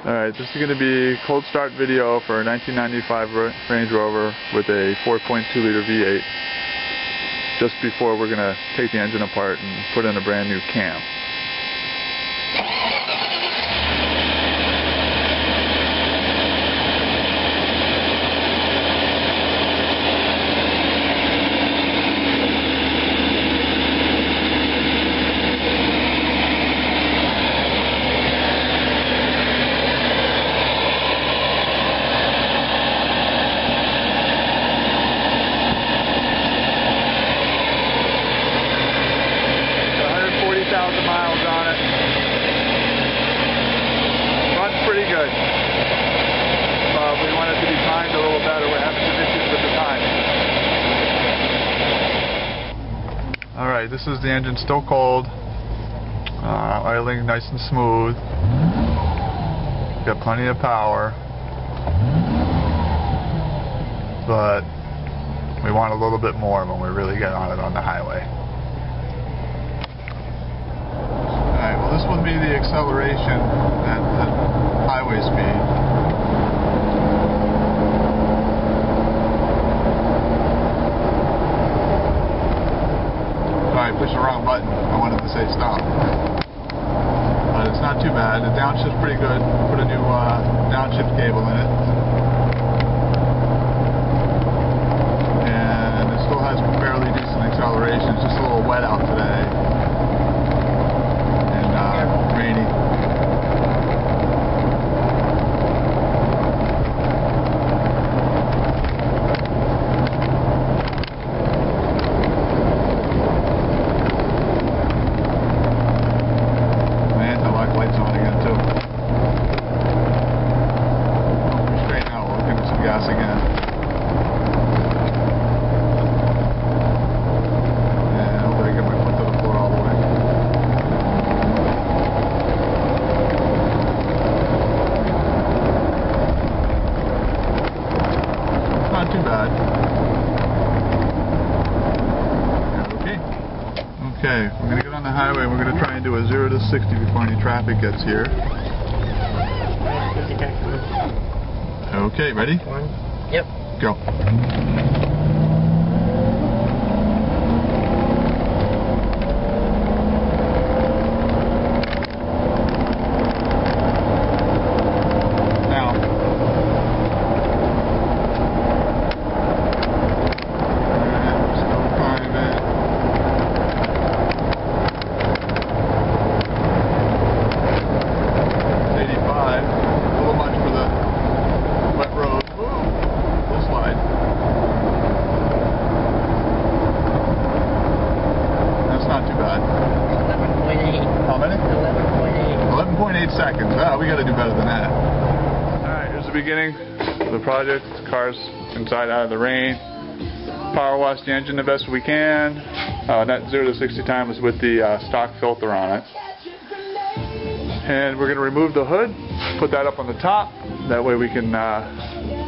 Alright, this is going to be cold start video for a 1995 Range Rover with a 4.2 liter V8 just before we're going to take the engine apart and put in a brand new cam. Miles on it. Runs pretty good. We want it to be timed a little better. We're having some issues with the time. Alright, this is the engine still cold. Idling nice and smooth. Got plenty of power. But we want a little bit more when we really get on it on the highway. Alright, well this would be the acceleration at the highway speed. Alright, pushed the wrong button. I wanted to say stop. But it's not too bad. The downshift's pretty good. Put a new downshift cable in it. And it still has fairly decent acceleration. It's just a little wet out today. Rainy. Anti-lock lights on again too. We're straight out. We're looking at some gas again. And hopefully I get my foot to the floor all the way. Not too bad. Okay, we're going to get on the highway. We're going to try and do a 0 to 60 before any traffic gets here. Okay, ready? Yep. Go. Not too bad. 11.8. How many? 11.8. 11.8 seconds. Ah, we got to do better than that. Alright, here's the beginning of the project. The car's inside out of the rain. Power wash the engine the best we can. That 0 to 60 time was with the stock filter on it. And we're going to remove the hood, put that up on the top. That way we can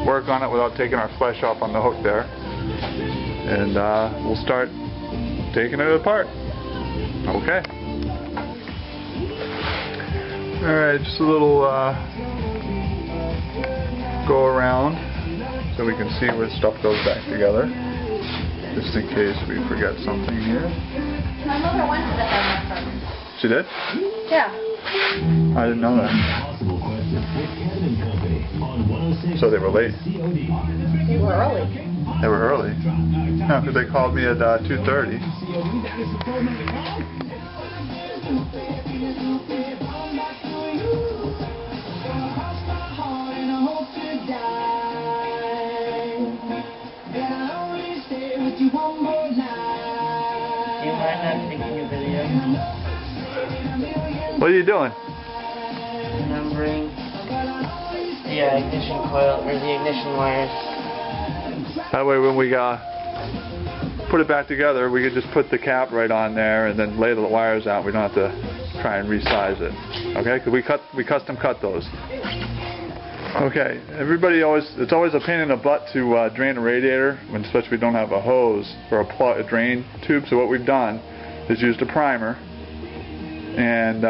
work on it without taking our flesh off on the hook there. And we'll start taking it apart. Okay. Alright, just a little go around so we can see where stuff goes back together. Just in case we forget something here. My mother went to the apartment. She did? Yeah. I didn't know that. So they were late. They were early. They were early. No, because they called me at 2:30. Do you mind not taking your video? What are you doing? Remembering the ignition coil, or the ignition wires. That way when we put it back together, we could just put the cap right on there and then lay the wires out. We don't have to try and resize it. Okay? Because we custom cut those. Okay, it's always a pain in the butt to drain a radiator, when especially we don't have a hose or a drain tube. So what we've done is used a primer, and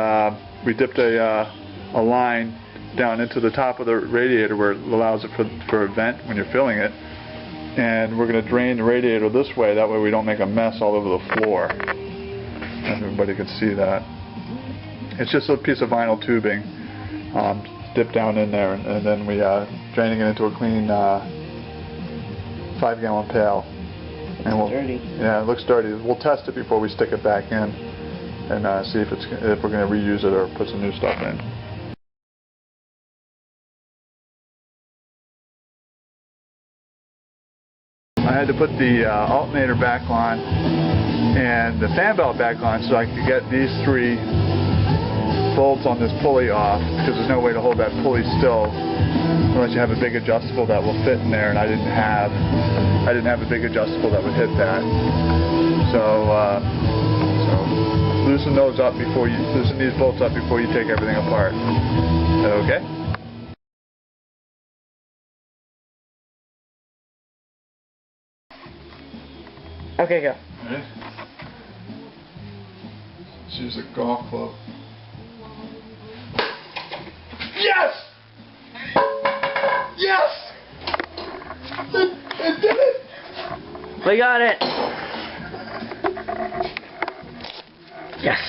we dipped a line down into the top of the radiator where it allows it for a vent when you're filling it. And we're going to drain the radiator this way, that way we don't make a mess all over the floor. Everybody can see that. It's just a piece of vinyl tubing dipped down in there, and then we draining it into a clean 5-gallon pail. And Dirty. Yeah, it looks dirty. We'll test it before we stick it back in and see if we're going to reuse it or put some new stuff in. I had to put the alternator back on and the fan belt back on so I could get these 3 bolts on this pulley off, because there's no way to hold that pulley still unless you have a big adjustable that will fit in there, and I didn't have a big adjustable that would hit that. So loosen those up before you loosen these bolts up before you take everything apart. Okay? Okay, go. Ready? Let's use a golf club. Yes! Yes! It did it! We got it! Yes!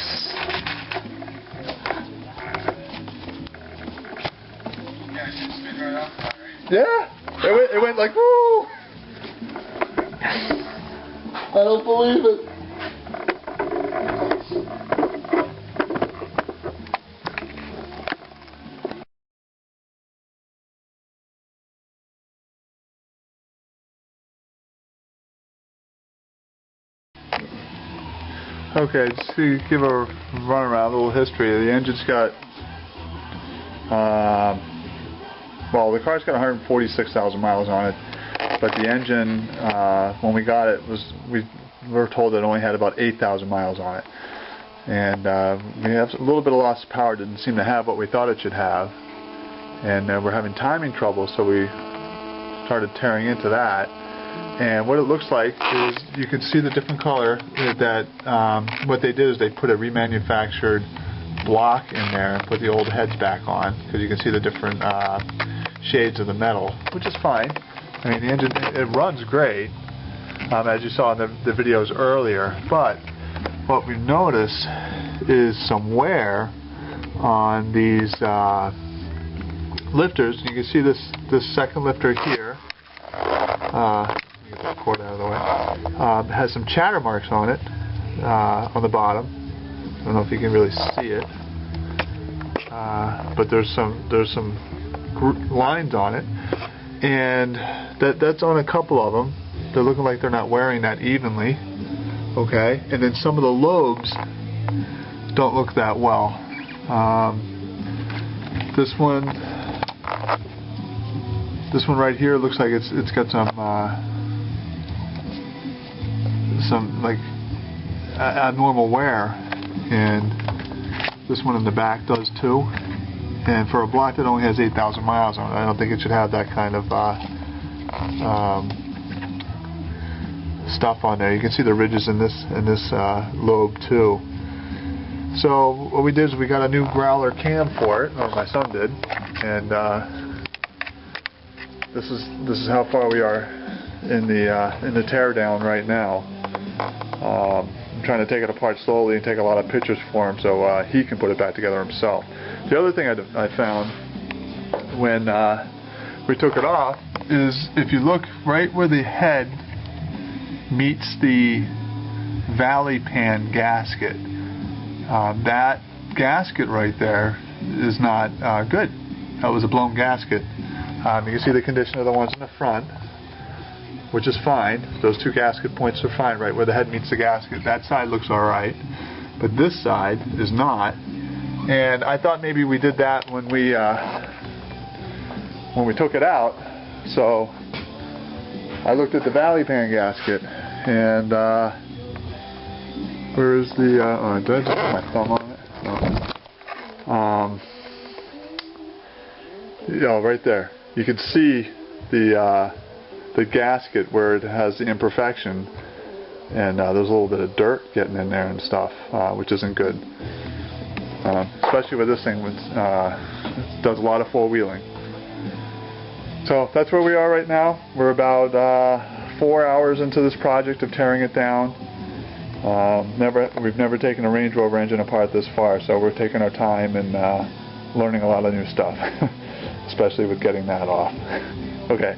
Yeah! It went like, woo! I don't believe it. Okay, just to give a run around, a little history. The engine's got, well, the car's got 146,000 miles on it, but the engine, when we got it, we were told that it only had about 8,000 miles on it. And we have a little bit of loss of power, didn't seem to have what we thought it should have. And we're having timing trouble, so we started tearing into that. And what it looks like is, you can see the different color that what they did is they put a remanufactured block in there and put the old heads back on, because you can see the different shades of the metal, which is fine. I mean, the engine, it runs great, as you saw in the videos earlier, but what we've noticed is some wear on these lifters. You can see this second lifter here. Get that cord out of the way. Has some chatter marks on it, on the bottom. I don't know if you can really see it, but there's some lines on it, and that's on a couple of them. They're looking like they're not wearing that evenly. Okay, and then some of the lobes don't look that well. This one right here looks like it's got some like abnormal wear, and this one in the back does too. And for a block that only has 8,000 miles on it, I don't think it should have that kind of stuff on there. You can see the ridges in this lobe too. So what we did is we got a new growler cam for it, or my son did, and this is how far we are in the teardown right now. I'm trying to take it apart slowly and take a lot of pictures for him so he can put it back together himself. The other thing I found when we took it off is, if you look right where the head meets the valley pan gasket, that gasket right there is not good. That was a blown gasket. You can see the condition of the ones in the front, which is fine. Those 2 gasket points are fine right where the head meets the gasket. That side looks alright, but this side is not. And I thought maybe we did that when we took it out. So I looked at the valley pan gasket, and where's the oh, did I just put my thumb on it? No. Yeah, right there. You can see the gasket where it has the imperfection, and there's a little bit of dirt getting in there and stuff, which isn't good. especially with this thing, which does a lot of four-wheeling. So that's where we are right now. We're about 4 hours into this project of tearing it down. We've never taken a Range Rover engine apart this far, so we're taking our time and learning a lot of new stuff, especially with getting that off. Okay.